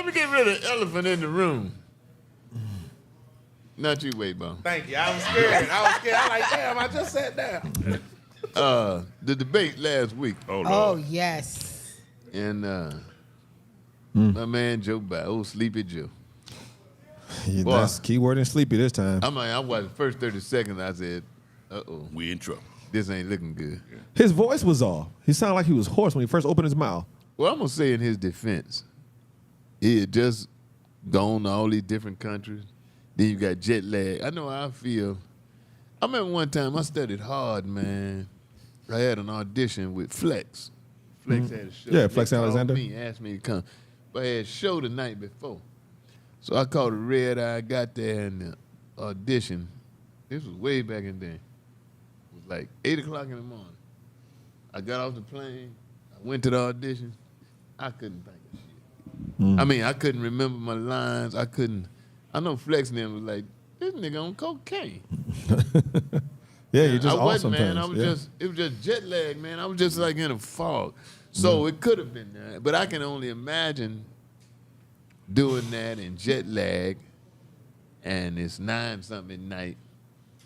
Let me get rid of the elephant in the room. Not you, Weightball. Thank you. I was scared. I'm like, damn, I just sat down. The debate last week. Oh, yes. And my man Joe Biden, old Sleepy Joe. Yeah, that's keyword and sleepy this time. I watched the first 30 seconds. I said, uh-oh. We in trouble. This ain't looking good. Yeah. His voice was off. He sounded like he was hoarse when he first opened his mouth. Well, I'm going to say in his defense, he had just gone to all these different countries. Then you got jet lag. I know how I feel. I remember one time I studied hard, man. I had an audition with Flex. Flex had a show. Yeah, Flex Alexander. He asked me to come. But I had a show the night before. So I called a red eye, got there, and the audition. This was way back in then. It was like 8 o'clock in the morning. I got off the plane. I went to the audition. I couldn't think of shit. I mean, I couldn't remember my lines. I know Flex and them was like, this nigga on cocaine. Yeah, you just I wasn't, man. I was it was just jet lag, man. I was just like in a fog. So it could have been that. But I can only imagine doing that in jet lag, and it's 9-something at night,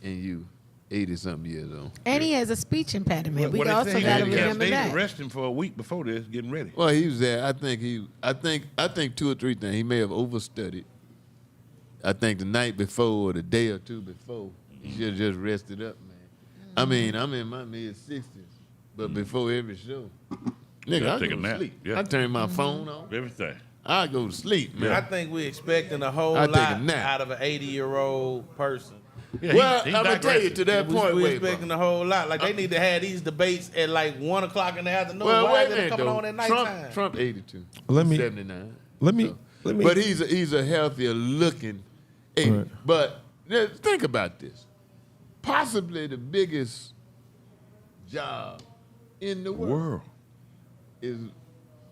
and you 80-something years old. And he has a speech impediment. We Well, also got to remember they that. arrested him for a week before this, getting ready. Well, he was there. I think 2 or 3 things. He may have overstudied. I think the night before or the day or two before, he should have just rested up, man. I mean, I'm in my mid-60s, but before every show, nigga, I take go a to nap. sleep. Yeah. I turn my phone off. Everything. I go to sleep, man. I think we're expecting a whole I lot take a nap. out of an 80-year-old person. Yeah, Well, he I'm going to tell you to that point, We're wait, expecting a whole lot. Like, they need to have these debates at like 1 o'clock in the afternoon. well, Why wait is a it minute, coming though. on at nighttime? Trump 82. Let me- 79. Let me. But he's a healthier looking 80. Right. But think about this. Possibly the biggest job in the world is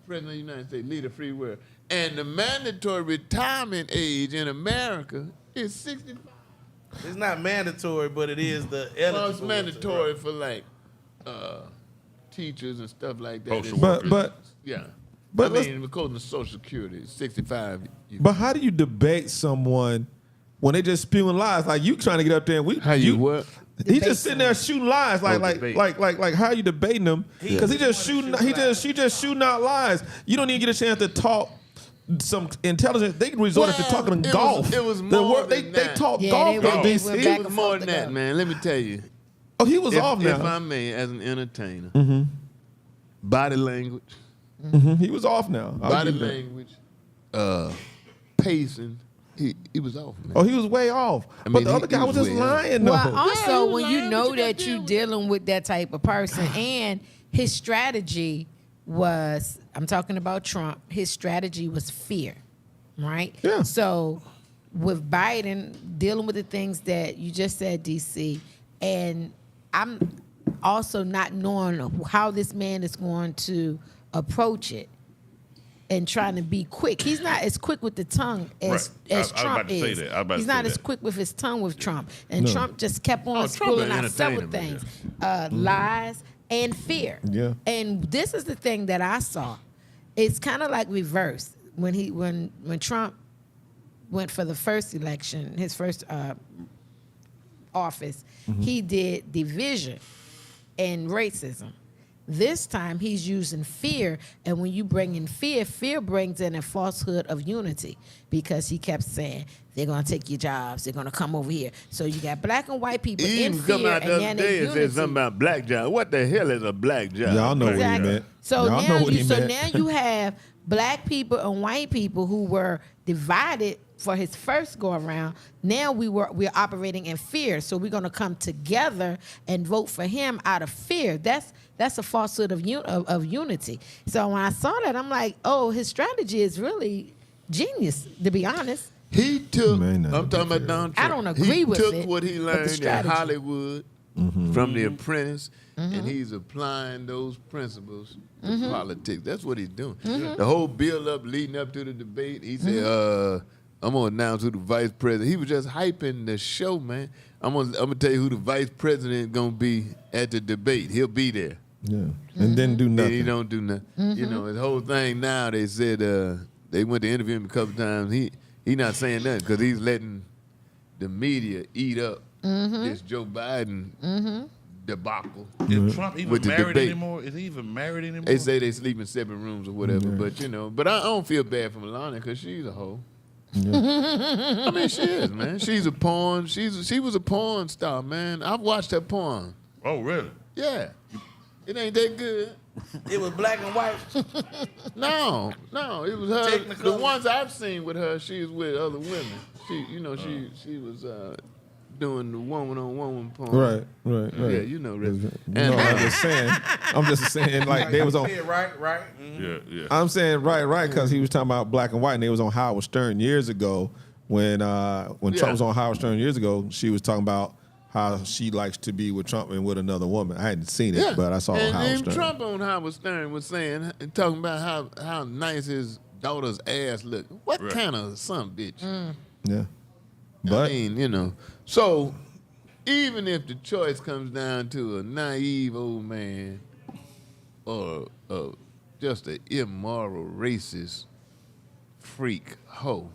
President of the United States, leader of the free world. And the mandatory retirement age in America is 65. It's not mandatory, but it is the Well, it's eligible. mandatory for like teachers and stuff like that. Postal It's- But yeah. but I let's- mean, because of Social Security, it's 65. But how do you debate someone when they just spewing lies? Like you trying to get up there and we How you what? He's just sitting there shooting lies, debate. like how are you debating them? Because he just shooting out lies. You don't even get a chance to talk some intelligence. They resorted to talking golf. It was more they than that. talk Yeah, golf they on went DC. back It and was more forth than to that, go. man. Let me tell you. Oh, he was off If now. I may, as an entertainer, body language, He was off now. I'll body give you that. language, pacing, he was off, man. Oh, he was way off. I But mean, the he- other guy he was was just way off. lying. Well, though. also, you when you lying, know what you that gotta you're do? dealing with that type of person, and his strategy was, I'm talking about Trump, his strategy was fear, right? Yeah. So with Biden dealing with the things that you just said, DC, and I'm also not knowing how this man is going to approach it and trying to be quick. He's not as quick with the tongue as, Right. as I was Trump about to say is. that. I was about He's to say not as that. quick with his tongue with Trump. And Trump just kept on Trump pulling an out several entertainer, things. Lies and fear. Yeah. And this is the thing that I saw. It's kind of like reversed. When Trump went for the first election, his first office, he did division and racism. This time he's using fear, and when you bring in fear, fear brings in a falsehood of unity, because he kept saying they're gonna take your jobs, they're gonna come over here. So you got black and white people He in even come fear, out and the then other day in and said unity. something about black job. What the hell is a black job? Y'all know what he Exactly. meant. So Y'all now know what he meant. now you have black people and white people who were divided for his first go around. Now we're operating in fear. So we're gonna come together and vote for him out of fear. That's a falsehood of unity. So when I saw that, I'm like, oh, his strategy is really genius, to be honest. He took, Man, I'm talking about Donald Trump. I don't agree with He it, took what he but the learned in strategy. Hollywood from The Apprentice, and he's applying those principles to politics. That's what he's doing. The whole build up leading up to the debate, he said, I'm going to announce who the vice president. He was just hyping the show, man. I'm gonna tell you who the vice president going to be at the debate. He'll be there. Yeah. And didn't do And nothing. he don't do nothing. You know, his whole thing now, they said they went to interview him a couple times. He not saying nothing because he's letting the media eat up this Joe Biden debacle. Is Trump even With the married debate. anymore? Is he even married anymore? They say they sleep in separate rooms or whatever, but but I don't feel bad for Melania because she's a hoe. I mean, she is, man. She's a porn. She was a porn star, man. I've watched her porn. Oh, really? Yeah, it ain't that good. It was black and white. No, it was her. Technicolor. The ones I've seen with her, she was with other women. She was doing the woman-on-woman porn. Right. Yeah, you know, Rick. No, I'm just saying, like they was on. Right. Mhm. Yeah. I'm saying right, because he was talking about black and white, and they was on Howard Stern years ago when Trump was on Howard Stern years ago. She was talking about how she likes to be with Trump and with another woman. I hadn't seen it, but I saw and Howard Stern. Trump on Howard Stern was saying, talking about how nice his daughter's ass looked. What kind of son bitch? Yeah, but I mean, so even if the choice comes down to a naive old man or just an immoral, racist freak hoe,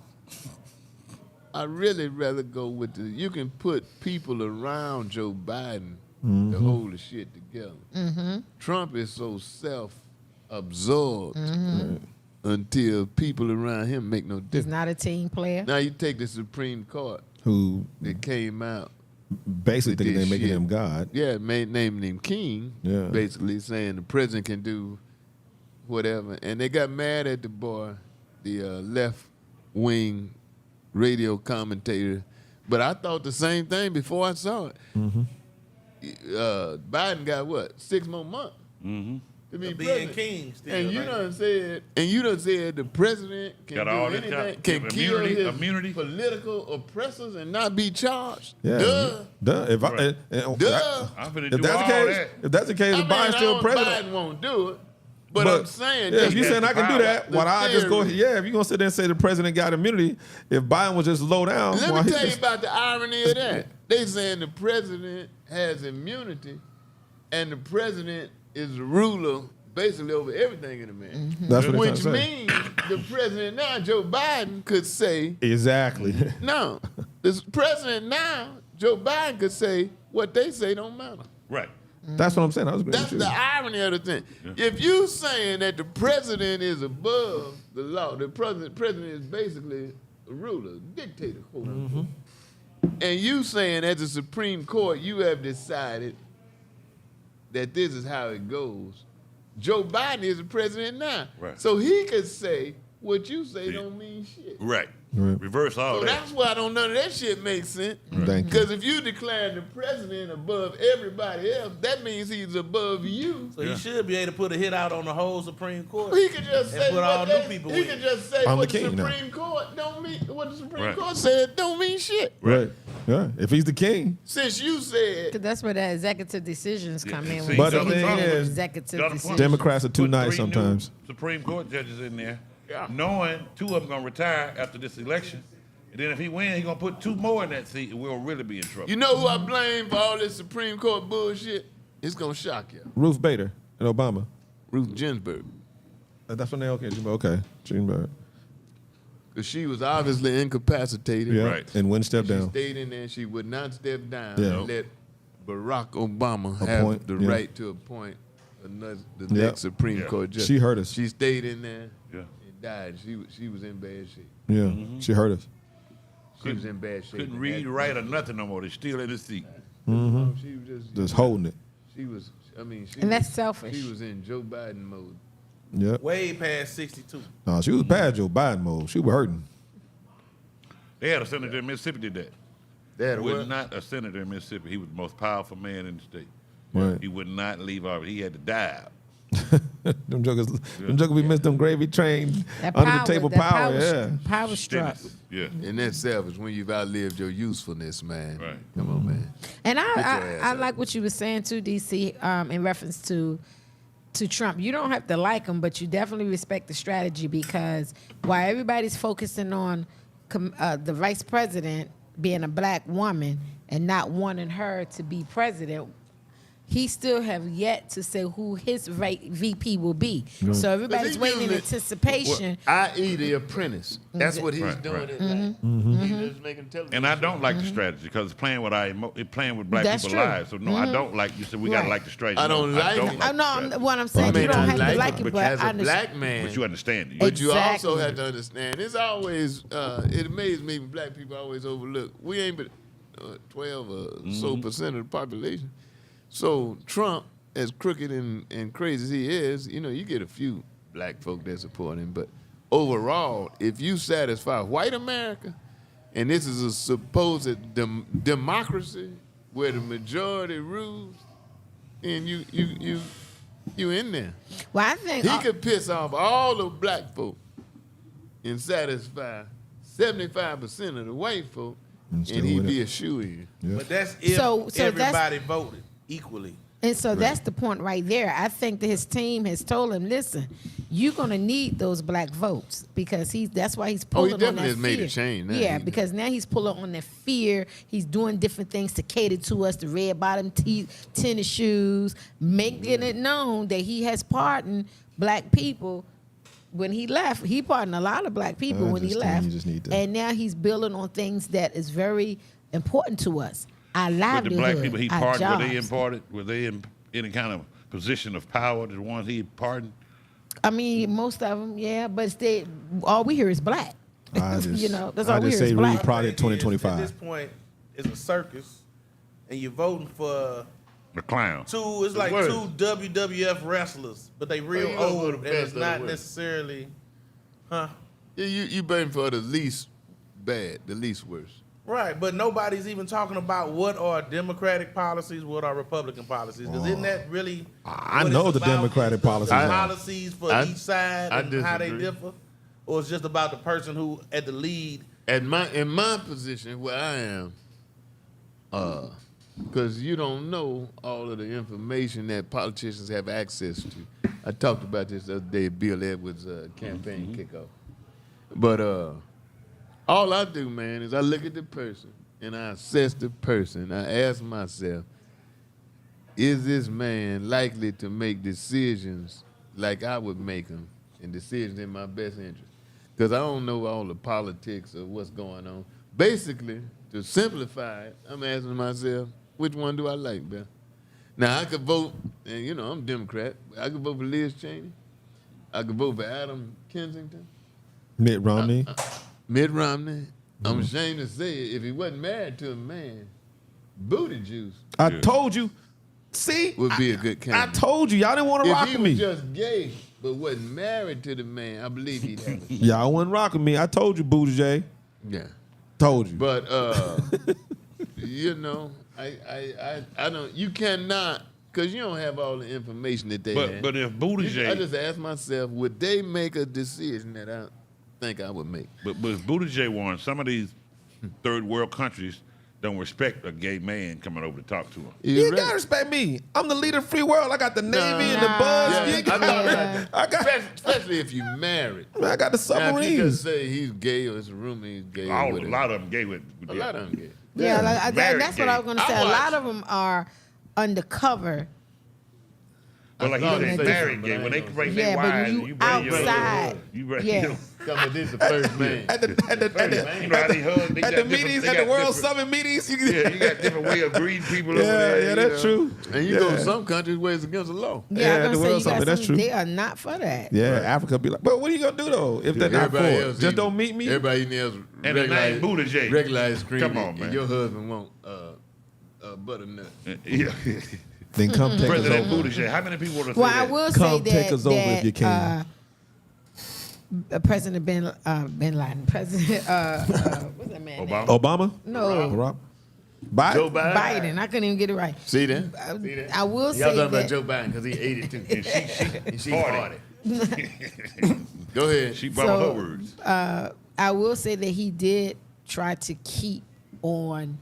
I'd really rather go with you can put people around Joe Biden to hold the shit together. Trump is so self-absorbed until people around him make no He's difference. not a team player. Now you take the Supreme Court who that came out, basically with thinking they're this making shit. him God. naming him king, Yeah. basically saying the president can do whatever. And they got mad at the boy, the left-wing radio commentator. But I thought the same thing before I saw it. Biden got 6 more months to be Being president. king still. And you done said the president can Got do all this anything, kind of can kill his immunity. political oppressors and not be charged. Yeah, Duh. If I, Right. Duh. I'm finna if do that's all the case, that. if that's the case, I if Biden's still know president. Biden won't do it, but I'm saying, yeah, just if you saying I can do that, the why not I just go? theory. Yeah, if you're gonna sit there and say the president got immunity, if Biden was just low down, Let why me he tell you just- about the irony of that. They saying the president has immunity, and the president is the ruler basically over everything in America. That's what they're Which trying to say. means the president now, Joe Biden, could say, Exactly. no. The president now, Joe Biden, could say what they say don't matter. Right. That's what I'm saying. I was agreeing That's with you. the irony of the thing. If you saying that the president is above the law, the president is basically a ruler, dictator, quote unquote. And you saying as the Supreme Court, you have decided that this is how it goes. Joe Biden is the president now. Right. So he could say what you say don't mean shit. Right. Right. Reverse all So that. that's why I don't none of that shit makes sense. Thank you. Because if you declare the president above everybody else, that means he's above you. So you should be able to put a hit out on the whole Supreme Court. He could just And say put all what new they, people he with could it. just say I'm what the the king now. Supreme Court don't mean what the Supreme Right. Court said don't mean shit. Right. Yeah. If he's the king, Since you said 'Cause that's where the executive decisions come in. See, when But you the get thing rid of is, executive Donald decisions. Trump Democrats are too put nice 3 new sometimes. Supreme Court judges in there, Yeah. knowing 2 of them gonna retire after this election. And then if he wins, he gonna put 2 more in that seat, and we'll really be in trouble. you know who I blame for all this Supreme Court bullshit? It's gonna shock you. Ruth Bader and Obama. Ruth Ginsburg. That's when they okay. Ginsburg. Because she was obviously incapacitated. Yeah. Right. And wouldn't step She down. stayed in there. She would not step down Yeah. and let Barack Obama Appoint, have the yeah. right to appoint the Yeah. next Supreme Yeah. Court judge. She hurt us. She stayed in there Yeah. and died. She was in bad shape. Yeah. She hurt us. She was in bad shape. Couldn't read, write, or nothing no more. They're still in his seat. She was Just holding it. She was. I mean, she. And that's was- selfish. She was in Joe Biden mode. Yep. Way past 62. No, she was bad Joe Biden mode. She was hurting. They had a senator in Mississippi did that. That Was was not a senator in Mississippi. He was the most powerful man in the state. Right. He would not leave office. He had to die out. Them jokers we missed them gravy train That under power, the table that power. Yeah. Power struck. Dennis. Yeah. and that's selfish when you've outlived your usefulness, man. Right. Come on, man. And your I ass up. like what you were saying too, DC, in reference to Trump. You don't have to like him, but you definitely respect the strategy, because while everybody's focusing on the vice president being a black woman and not wanting her to be president, he still have yet to say who his VP will be. So everybody's he waiting in using- anticipation. I.e. The Apprentice. That's what he's Right, doing. right. It like. He's just making television. And I don't like the Mm-hmm. strategy because it's playing with it's playing with black That's people's true. lives. So no, I don't like. You said we gotta Right. like the strategy. I don't like it. Oh, the no, strategy. what I'm saying, may you don't not have like to like it, it, but but as I a understand. black man, But you understand it. But you also Exactly. have to understand, it's always, it amazes me when black people always overlook. We ain't but 12 or so percent of the population. So Trump, as crooked and crazy as he is, you get a few black folk that support him. But overall, if you satisfy white America, and this is a supposed democracy where the majority rules, and you in there. Well, I think He could piss off all the black folk and satisfy 75% of the white folk, and still he'd win be it. a shoo-in. But that's if So that's- everybody voted equally. And so that's the point right there. I think that his team has told him, listen, you're going to need those black votes because that's why he's pulling on that definitely has made fear. a change now. Yeah, because now he's pulling on that fear. He's doing different things to cater to us, the red bottom tennis shoes, making it known that he has pardoned black people. When he left, he pardoned a lot of black people I when he just think left. you just need to- And now he's building on things that is very important to us. Our But the livelihood, black people he our pardoned, jobs. were they in any kind of position of power? The ones he pardoned? I mean, most of them, yeah, but all we hear is black. I just, that's I all we just hear say is read black. Project My thing is, 2025. At this point, it's a circus, and you're voting for The clown. it's like worst. two WWF wrestlers, but they real you gonna go old, the and best it's of the not worst. necessarily, huh? Yeah, you voting for the least bad, the least worst. Right, but nobody's even talking about what are Democratic policies, what are Republican policies. Because isn't that really? I what know it's the about Democratic is the policies are. policies for I- each side I and how they disagree. differ, or it's just about the person who at the lead. In my position where I am, because you don't know all of the information that politicians have access to. I talked about this the other day, Bill Edwards' campaign kickoff. But all I do, man, is I look at the person and I assess the person. I ask myself, is this man likely to make decisions like I would make them and decisions in my best interest? Because I don't know all the politics of what's going on. Basically, to simplify it, I'm asking myself, which one do I like better? Now, I could vote, and I'm Democrat. I could vote for Liz Cheney. I could vote for Adam Kensington, Mitt Romney. Mitt Romney. I'm ashamed to say it, if he wasn't married to a man, booty juice I told you. See, would be a good I candidate. told you. Y'all didn't want to If rock he with was me. just gay but wasn't married to the man, I believe he'd have it. Y'all wasn't rocking me. I told you, Booty J. Yeah. Told you. But I don't. You cannot, because you don't have all the information that they have. But if I Buttigieg, just ask myself, would they make a decision that I think I would make? but if Buttigieg won, some of these third world countries don't respect a gay man coming over to talk to them. You You're gotta right. respect me. I'm the leader of free world. I got the Navy and the Nah. Buzz. Yeah, You I got- thought about I that. got, Especially if you married. I got the Now, if you just submarines. say he's gay or it's a rumor he's gay, or A whatever. lot of them gay with A lot of them gay. Yeah, Married that's what I was gay. going to say. I A lot watch- of them are undercover. But like I thought you it said, was married different, gay. but When I they ain't bring Yeah, their but wives, you you bring your outside. you bring Yeah. your Come with this the first man. At the you know how they hug. They at got the different- meetings, they at the got World different- Summit meetings. You Yeah, you got different way of greeting people over there. yeah, you that's know. true. And you go Yeah. to some countries where it's against the law. Yeah, Yeah, I'm the going to say World you got Summit, that's some, true. they are not for that. Yeah, Africa be like, but what are you gonna do though if they're not for Everybody it? else Just eat- don't meet me. Everybody else And the name Buttigieg. regular ice cream. Come on, and man. your husband want butternut. Yeah. Then come take us President over. Buttigieg. How many people want to say Well, I that? will Come say take that, us over if you can. President Bin Laden, President, what's that man? Obama? Obama? No. Barack? Biden? Joe Biden. Biden. I couldn't even get it right. See that? I will Y'all say talking about that. Joe Biden because he 82. And she 40. 40. Go ahead. She brought So- her words. I will say that he did try to keep on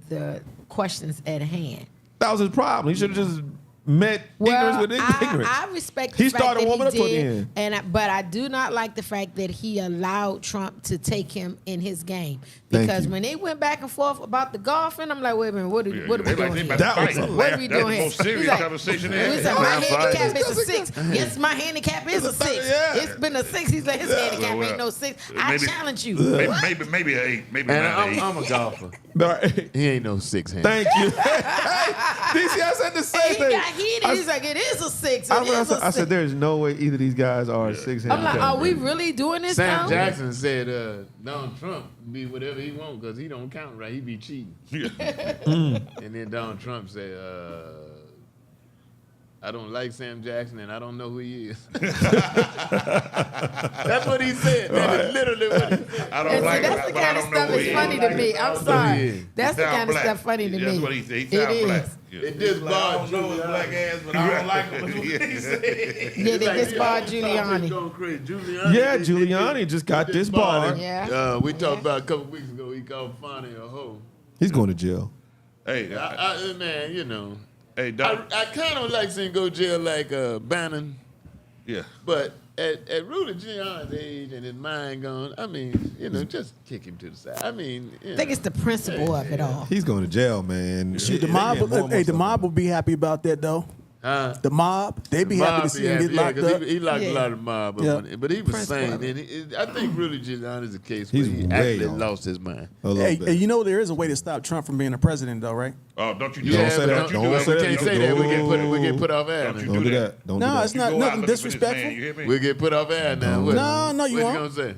the questions at hand. That was his problem. He should have just met ignorance with ignorance. I respect the He fact started that warming up he toward the did, end. but I do not like the fact that he allowed Trump to take him in his game. Thank Because you. when they went back and forth about the golfing, I'm like, wait a minute, what are we doing here? That was What are we That's doing the here? most serious He's like, conversation he ever. said, my Man, handicap fine. is a 6. Yes, my handicap is a 6. Yeah. It's been a 6. He's like, his handicap Well, ain't no 6. I maybe- challenge you. Maybe an 8, maybe And not an 8. I'm a golfer. Right. He ain't no 6 hand. Thank you. DC, I said the same And he thing. got heated. He's like, it is a 6. It I is a 6. said, there's no way either of these guys are 6 I'm like, are we really doing this Sam now? Jackson said Donald Trump be whatever he want because he don't count right. He be cheating. And then Donald Trump said, I don't like Sam Jackson and I don't know who he is. That's what he said. That is literally what he said. I And don't see, like that's him, the but I kind of don't know stuff who that's he funny is. to me. I'm I don't know who he sorry. is. That's the He sound kind of black. stuff funny to me. That's what he said. He It sound black. is. Yeah. It just Like, I barred don't know his black ass, but I don't like him. That's what he said. Yeah, they disbarred Giuliani. Giuliani. Yeah, Giuliani just got disbarred. Yeah. We talked about a couple weeks ago. He called Fonny a hoe. He's going to jail. Hey, Man, you know. hey, Doc. I kind of like seeing go jail like Bannon, Yeah. but at Rudy Giuliani's age and his mind gone, I mean, you know, just kick him to the side. I mean, you I think know. it's the principle of it all. He's going to jail, man. Shoot, They the mob. getting more and more The mob will be happy about that though. The mob, they be happy to see him get locked 'cause up. He locked Yeah. a lot of mob up Yeah. on it. But he was Principle saying, of it. and I think Rudy Giuliani is a case where He's he way actually off. lost his mind. A little Hey, bit. hey, you know there is a way to stop Trump from being a president, though, right? Oh, don't you do Yeah, that. say but that. Don't you Don't do that. say we that. can't say that. We get put off air Don't now. you Don't do that. Don't No, do that. it's not You go out nothing looking for this disrespectful. man, you hear me? We get put off air now. What? No, no, you What won't. you gonna say?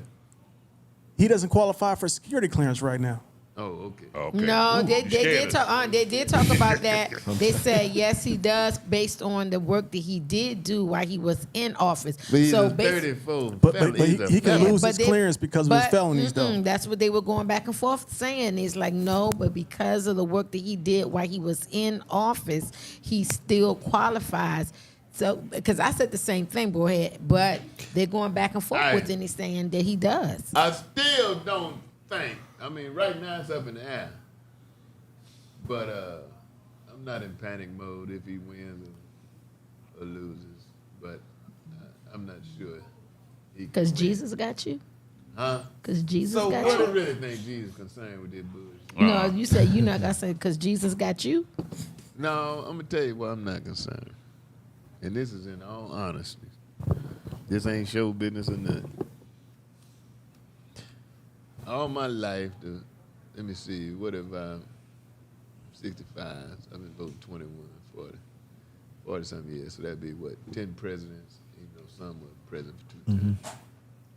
He doesn't qualify for security clearance right now. Oh, okay. Okay. No, Ooh, they you did scared us. talk. They did talk about that. They said yes, he does, based on the work that he did do while he was in office. But he's so a basi- 34 But felon. he He's a can felon. lose but his they- clearance because of his but, felonies, though. That's what they were going back and forth saying. It's like, no, but because of the work that he did while he was in office, he still qualifies. So, because I said the same thing, boy, but they're going back and forth Aye. with it, and he's saying that he does. I still don't think. I mean, right now it's up in the air. But I'm not in panic mode if he wins or loses. But I'm not sure. Because Jesus got you? Huh? Because Jesus So got what do you? you really think Jesus concerned with this bullshit? No, you said you're not gonna say because Jesus got you. No, I'm gonna tell you why I'm not concerned. And this is in all honesty. This ain't show business or nothing. All my life, let me see, what if I'm 65? I've been voting 21, 40 something years. So that'd be what, 10 presidents, some were president for 2 terms.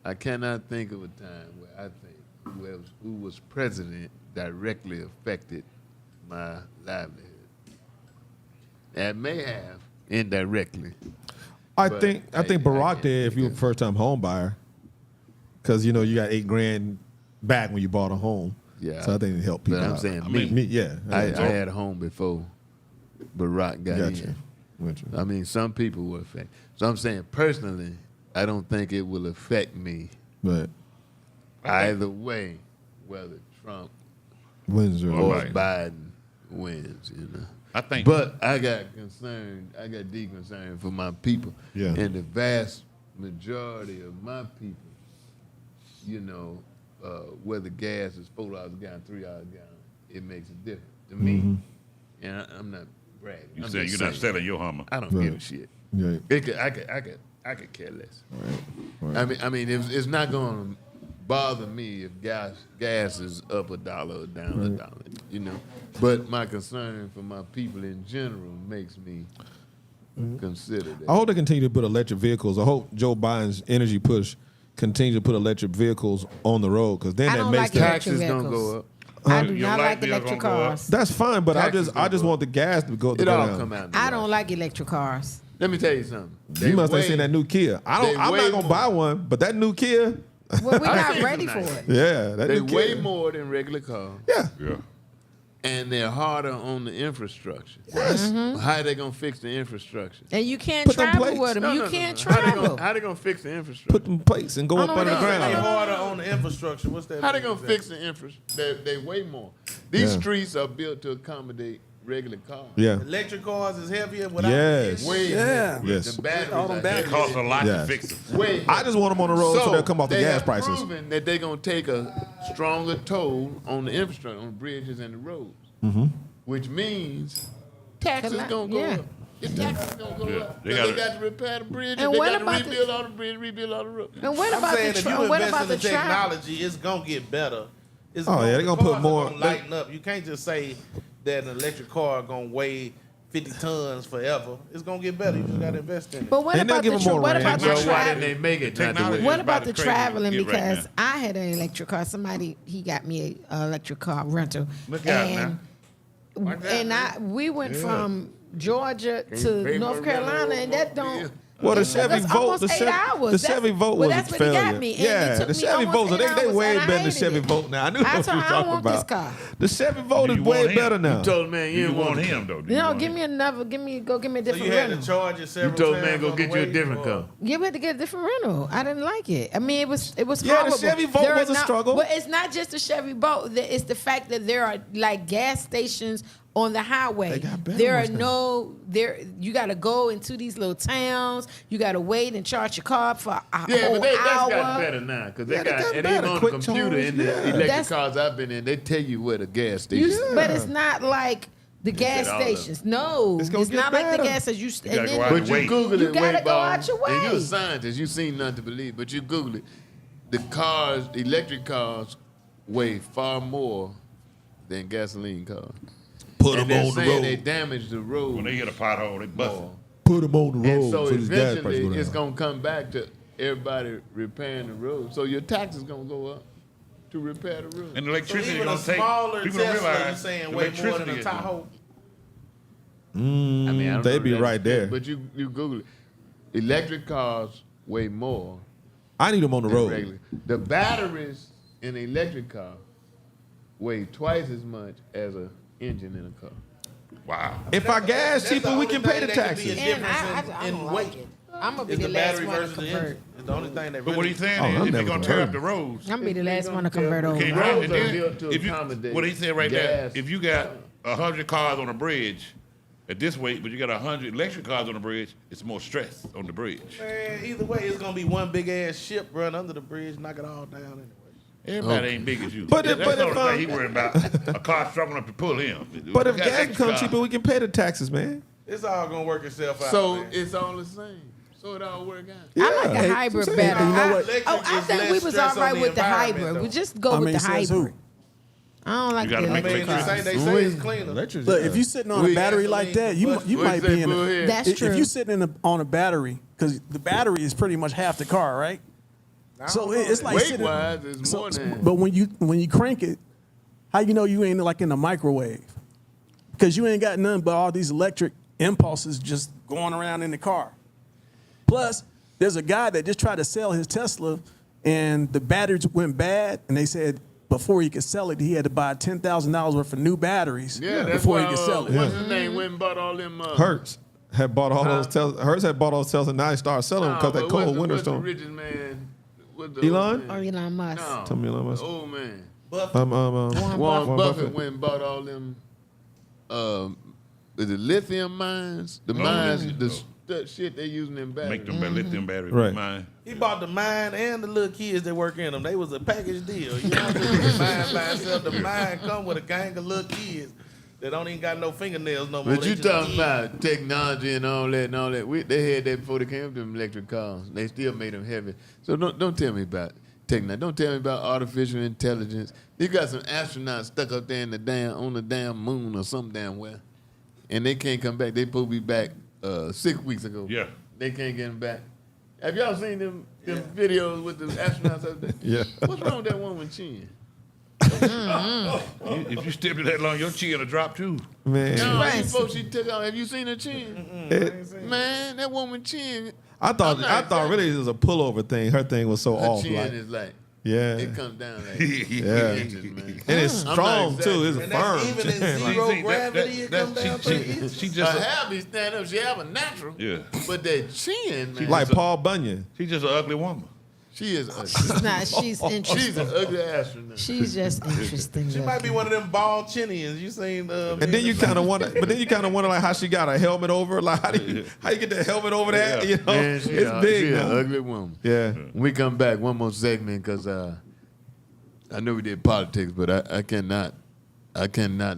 I cannot think of a time where I think who was president directly affected my livelihood. That may have indirectly. I But think I Barack can't did if think you were a of- first time home buyer, because you got $8,000 back when you bought a home. Yeah. So I think it helped people. But I'm out. saying me, yeah. I had a home before Barack got Gotcha. in. Gotcha. I mean, some people were affected. So I'm saying personally, I don't think it will affect me But either way, whether Trump Windsor. or Right. Biden wins. I think. But I got deep concern for my people. Yeah. And the vast majority of my people, whether gas is $4 a gallon, $3 a gallon, it makes a difference to me. And I'm not bragging. You I'm said just you're not saying. selling your Hummer. I don't Right. give a shit. Yeah. I could care less. Right. I mean, it's not going to bother me if gas is up $1 or down $1. But my concern for my people in general makes me consider that. I hope they continue to put electric vehicles. I hope Joe Biden's energy push continues to put electric vehicles on the road, because then I that don't makes like them. electric Taxes don't vehicles. go up. I do Your not light like bill electric gonna go up. cars. That's fine, but I Taxes just don't go want the gas to go It down. all come out. in the I wash. don't like electric cars. Let me tell you something. You must have seen that new Kia. I'm not way gonna more. buy one, but that new Kia, Well, we're I not seen ready some for nice. it. yeah, that They new weigh Kia. more than regular cars, Yeah, Yeah. and they're harder on the infrastructure. yes. How are they gonna fix the infrastructure? And you can't Put them travel plates. with them. No, You no, no, can't no. How travel. they gonna fix the infrastructure? Put them plates and go I up don't under the know. They ground. harder on the infrastructure. What's that? How they mean gonna exactly? fix the infrastructure? They weigh more. These Yeah. streets are built to accommodate regular cars. Yeah. Electric cars is heavier without Yes. Way Yeah. heavier. Yes. The batteries All them are batteries. It costs a lot Yeah. to fix them. way I just want them on the road so they'll come off the they gas have prices. proven that they're going to take a stronger toll on the infrastructure, on the bridges and the roads, which means taxes going to go Yeah. up. Your taxes going to go Yeah. up. They 'Cause gotta- They got to repair the bridges. And They what got to about the- rebuild all the bridges, rebuild all the roads. And what I'm about saying the if you what invest about in the the travel? technology, it's gonna get better. It's Oh, yeah, they gonna put cars are more- gonna lighten up. You can't just say that an electric car gonna weigh 50 tons forever. It's gonna get better. You just gotta invest in it. But what And they'll about give the them more what range. about the Well, why travel? didn't they make it not the Technology. way? What It's about about the the crazy traveling? to get right Because now. I had an electric car. Somebody he got me an electric car rental, Look out and now. we went from Georgia pay to for North a Carolina, rental and that automobile. don't. Well, the that's Chevy Volt, almost the 8 Chevy, hours. the Chevy Volt was that's a what he failure. got me. And Yeah, it took the me Chevy almost Volt, 8 they hours, way and I better than the hated Chevy it. Volt now. I knew I what you told were her, I talking want this about. car. The Chevy Volt Do is you way want him? better now. You told the man You you want him though? Do you No, want give him? me another. Give me a So different you had to rental. charge it You several told times man go on get the you a way, different or- car. You had to get a different rental. I didn't like it. I mean, it was Yeah, the horrible. Chevy Volt There was are a struggle. But it's not just the Chevy Volt. It's the fact that there are like gas stations on the highway. They got better There are ones now. no there. You got to go into these little towns. You got to wait and charge your car for a Yeah, whole but that's hour. got better now because Yeah, they they got got and better. even on the Quick computer charge, in the yeah. electric That's- cars I've been in, they tell you where the gas station. You, but it's not like the gas said all of them. stations. No, It's it's, gonna get not like better. the gas stations. gotta And go then out But and you wait. Google You it, gotta Weightball, go out your and you're way. a scientist. You seen nothing to believe, but you Google it. The cars, the electric cars, weigh far more than gasoline cars. Put And them they're on the saying they road. damage the road When they hit a pothole, they bust it. more. Put them on the road. And so this gas price eventually go it's down. gonna come back to everybody repairing the road. So your tax is gonna go up to repair the road. And So electricity even a gonna take. smaller People don't Tesla, you realize saying the way more than electricity a is- Tahoe? I mean, I don't They know be that right there. But you Google it. Electric cars weigh more I need them on the than road. regular. The batteries in an electric car weigh twice as much as an engine in a car. Wow. If our gas That's cheaper, the we only can pay thing the that could be taxes. a And difference I in don't weight. like it. I'm gonna be Is the the last battery one to versus the convert. engine. It's the only thing that But what really. he's saying Oh, I'm is, if never you're gonna tear gonna up the roads, I'm gonna be the last one to convert over. okay, Roads right, and are then built to if you, accommodate what he said right there, gas. if you got 100 cars on a bridge at this weight, but you got 100 electric cars on the bridge, it's more stress on the bridge. Man, either way, it's gonna be one big ass ship run under the bridge, knock it all down anyway. Everybody ain't big as you. But if- That's but the if, only thing he worried about. A car struggling up to pull him. But if You got gas electric come cars. cheaper, we can pay the taxes, man. It's all gonna work itself out. So man. it's all the same. So it all work out. I like Hey, a hybrid so better. you know what? Electric I is think less we was stress all right on with the environment, hybrid. though. We just go with the says who? hybrid. I don't like You gotta the make electric electric cars. They say it's cleaner. Look, if you sitting on a battery like that, you might be in a. That's If true. you sitting on a battery, because the battery is pretty much half the car, right? So it's like Weight sitting. wise, it's more than. But when you crank it, how you know you ain't like in a microwave? Because you ain't got none but all these electric impulses just going around in the car. Plus, there's a guy that just tried to sell his Tesla, and the batteries went bad, and they said before he could sell it, he had to buy $10,000 worth of new batteries Yeah, that's before why, he could sell it. What's his name? Went and bought all them. Hertz had bought all those Tesla. Hertz had bought all those Tesla, and now he started selling them because that cold winter What's the storm. richest man? What's the Elon? old Or man? Elon Musk. No, Tell me, Elon Musk. the old man. Buffett. Warren Warren Buffett Buffett. went and bought all them. The lithium mines, the mines, the shit they using in batteries. Make them lithium batteries. Right. Mine. He bought the mine and the little kids that work in them. They was a package deal. You know what I'm saying? The mine by itself. The mine come with a gang of little kids that don't even got no fingernails no more. But They you just talking kids. about technology and all that and all that. They had that before they came to them electric cars. They still made them heavy. So don't tell me about technology. Don't tell me about artificial intelligence. You got some astronauts stuck up there in on the damn moon or some damn well, and they can't come back. They supposed to be back 6 weeks ago. Yeah. They can't get them back. Have y'all seen them videos with the astronauts up there? Yeah. What's wrong with that woman's chin? If you step it that long, your chin will drop too. Man, No, Right. you folks she took out. Have you seen her chin? Man, that woman's chin. I thought I'm not really it was a pullover thing. Her thing was so Her off. chin Like, is like yeah, it comes down like Yeah. inches, man. and it's I'm strong not too. It's And firm. that's even in Like, zero See, gravity. It come down to it. she Her just hair be standing up. She have a natural. Yeah. But that chin, man. like Paul Bunyan. she's just an ugly woman. She is ugly. She's not. She's interesting. She's an ugly astronaut. She's just interesting. She might be one of them bald chinians. You seen? And then you kind of wonder, like how she got a helmet over. Like how you get the helmet over that? You know, Man, it's she big. an man. ugly woman. Yeah. When we come back, one more segment because I know we did politics, but I cannot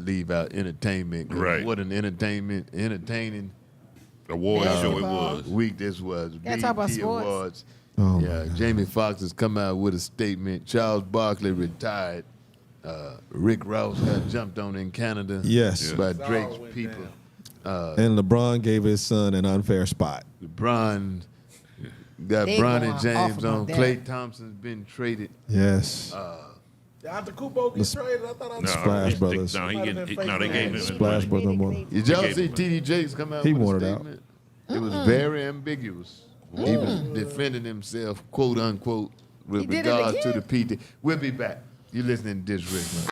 leave out entertainment. 'Cause Right. What an entertaining Award show it Basketball. was. week this was. Gotta talk about BET sports. Awards. Oh, Yeah, Jamie Foxx has come out with a statement. Charles Barkley retired. Rick Ross got jumped on in Canada. Yes. by It all Drake's went people. down. And LeBron gave his son an unfair spot. LeBron got They Bron going and James off on. about that. Klay Thompson's been traded. Yes. After Kubo get traded, I thought I No, Splash he- Brothers. No, Might have been fake they gave him his Splash money. Brother money. Did y'all gave see him T.D. Jakes come out He with a wanted out. statement? It was very ambiguous. He was defending himself, quote unquote, with He did it regards to again? the PT. We'll be back. You're listening to DisRace.